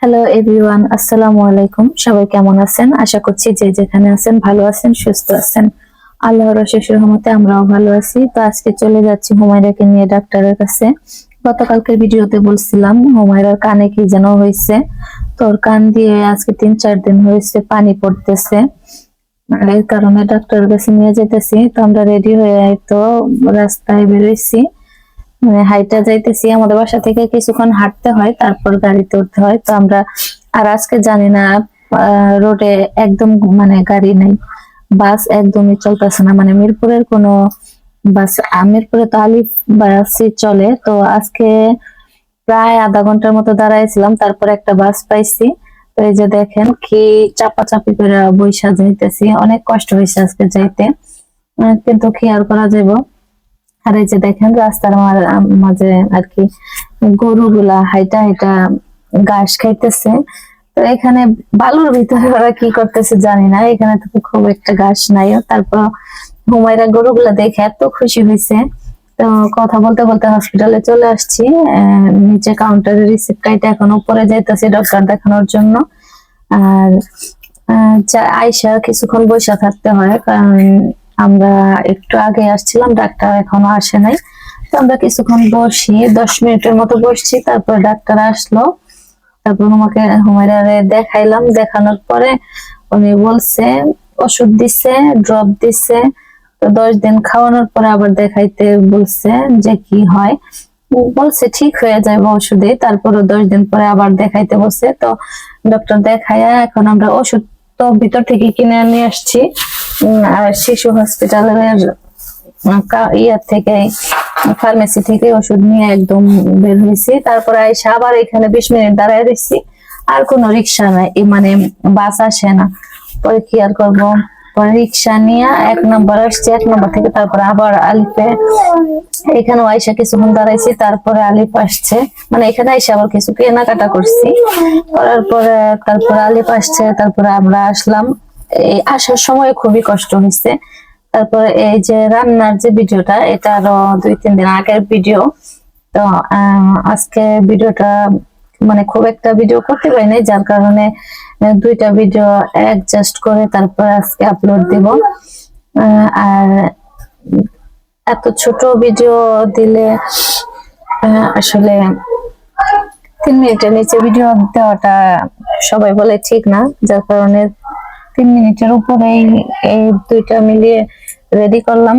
Hello everyone, আসসালামু আলাইকুম। সবাই কেমন আছেন? আশা করছি যে যেখানে আছেন ভালো আছেন, সুস্থ আছেন। আল্লাহর অশেষ রহমতে আমরাও ভালো আছি। তো আজকে চলে যাচ্ছি হুমায়রাকে নিয়ে ডাক্তারের কাছে। গতকালকের ভিডিওতে বলছিলাম হুমায়রার কানে কি যেন হয়েছে। তোর কান দিয়ে আজকে 3-4 দিন হয়েছে পানি পড়তেছে। এর কারণে ডাক্তারের কাছে নিয়ে যেতেছি। তো আমরা রেডি হয়ে তো রাস্তায় বেরোইছি, মানে হাইটা যাইতেছি। আমাদের বাসা থেকে কিছুক্ষণ হাঁটতে হয়, তারপর গাড়িতে উঠতে হয়। তো আমরা আর আজকে জানি না, রোডে একদম মানে গাড়ি নাই, বাস একদমই চলতেছে না। মানে মিরপুরের কোনো বাস, মিরপুরে তো আলিফ বাসই চলে। তো আজকে প্রায় আধা ঘন্টার মতো দাঁড়াইছিলাম, তারপর একটা বাস পাইছি। তো এই যে দেখেন কি চাপাচাপি করে বৈশা যাইতেছি, অনেক কষ্ট হয়েছে আজকে যাইতে, কিন্তু কি আর করা যাবে। আর এই যে দেখেন রাস্তার মাঝে আর কি গরুগুলা হাইটা হাইটা ঘাস খাইতেছে। তো এখানে বালুর ভিতরে ওরা কি করতেছে জানি না, এখানে তো খুব একটা ঘাস নাই। তারপর হুমায়রা গরুগুলা দেখে এত খুশি হয়েছে। তো কথা বলতে বলতে হসপিটালে চলে আসছি। নিচে কাউন্টারে রিসিপ্ট কাইটা এখন উপরে যাইতেছি ডক্টর দেখানোর জন্য। আর আয়সা কিছুক্ষণ বসে থাকতে হয়, কারণ আমরা একটু আগে আসছিলাম, ডাক্তার এখনো আসে নাই। তো আমরা কিছুক্ষণ বসি, 10 মিনিটের মতো বসছি, তারপর ডাক্তার আসলো। তারপর আমাকে হুমায়রারে দেখাইলাম, দেখানোর পরে উনি বলছে ওষুধ দিছে, ড্রপ দিছে। তো 10 দিন খাওয়ানোর পরে আবার দেখাইতে বলছে যে কি হয়। বলছে ঠিক হয়ে যাবে ওষুধে, তারপরে 10 দিন পরে আবার দেখাইতে বলছে। তো ডক্টর দেখাইয়া এখন আমরা ওষুধ তো ভিতর থেকে কিনে নিয়ে আসছি। আর শিশু হসপিটালের ইয়ার থেকে, ফার্মেসি থেকে ওষুধ নিয়ে একদম বের হয়েছি। তারপরে আইসা আবার এখানে 20 মিনিট দাঁড়ায় রয়েছি। আর কোনো রিক্সা নাই, মানে বাস আসে না। পরে কি আর করবো, পরে রিক্সা নিয়ে 1 নম্বর আসছি, 1 নম্বর থেকে তারপরে আবার আলিফে। এখানে আইসা কিছুক্ষণ দাঁড়াইছি, তারপরে আলিফ আসছে। মানে এখানে আইসা আবার কিছু কেনাকাটা করছি, করার পরে তারপরে আলিফ আসছে, তারপরে আমরা আসলাম। এই আসার সময় খুবই কষ্ট হয়েছে। তারপরে এই যে রান্নার যে ভিডিওটা, এটা আরো 2-3 দিন আগের ভিডিও। তো আজকে ভিডিওটা মানে খুব একটা ভিডিও করতে পারি নাই, যার কারণে 2টা ভিডিও অ্যাডজাস্ট করে তারপর আজকে আপলোড দিব। আর এত ছোট ভিডিও দিলে আসলে 3 মিনিটের নিচে ভিডিও দেওয়াটা সবাই বলে ঠিক না, যার কারণে 3 মিনিটের উপরেই এই 2টা মিলিয়ে রেডি করলাম।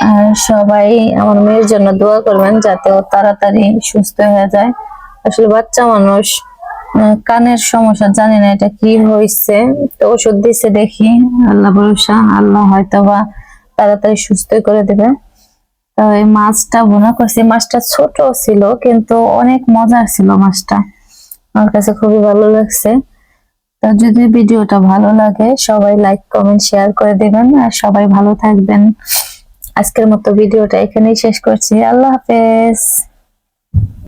আর সবাই আমার মেয়ের জন্য দোয়া করবেন যাতে ও তাড়াতাড়ি সুস্থ হয়ে যায়। আসলে বাচ্চা মানুষ, কানের সমস্যা, জানি না এটা কি হয়েছে। তো ওষুধ দিছে, দেখি, আল্লাহ ভরসা, আল্লাহ হয়তো বা তাড়াতাড়ি সুস্থ করে দেবে। তো এই মাছটা ভুনা করছি, মাছটা ছোট ছিল কিন্তু অনেক মজার ছিল মাছটা, আমার কাছে খুবই ভালো লাগছে। তো যদি ভিডিওটা ভালো লাগে সবাই লাইক কমেন্ট শেয়ার করে দিবেন, আর সবাই ভালো থাকবেন। আজকের মতো ভিডিওটা এখানেই শেষ করছি। আল্লাহ হাফেজ।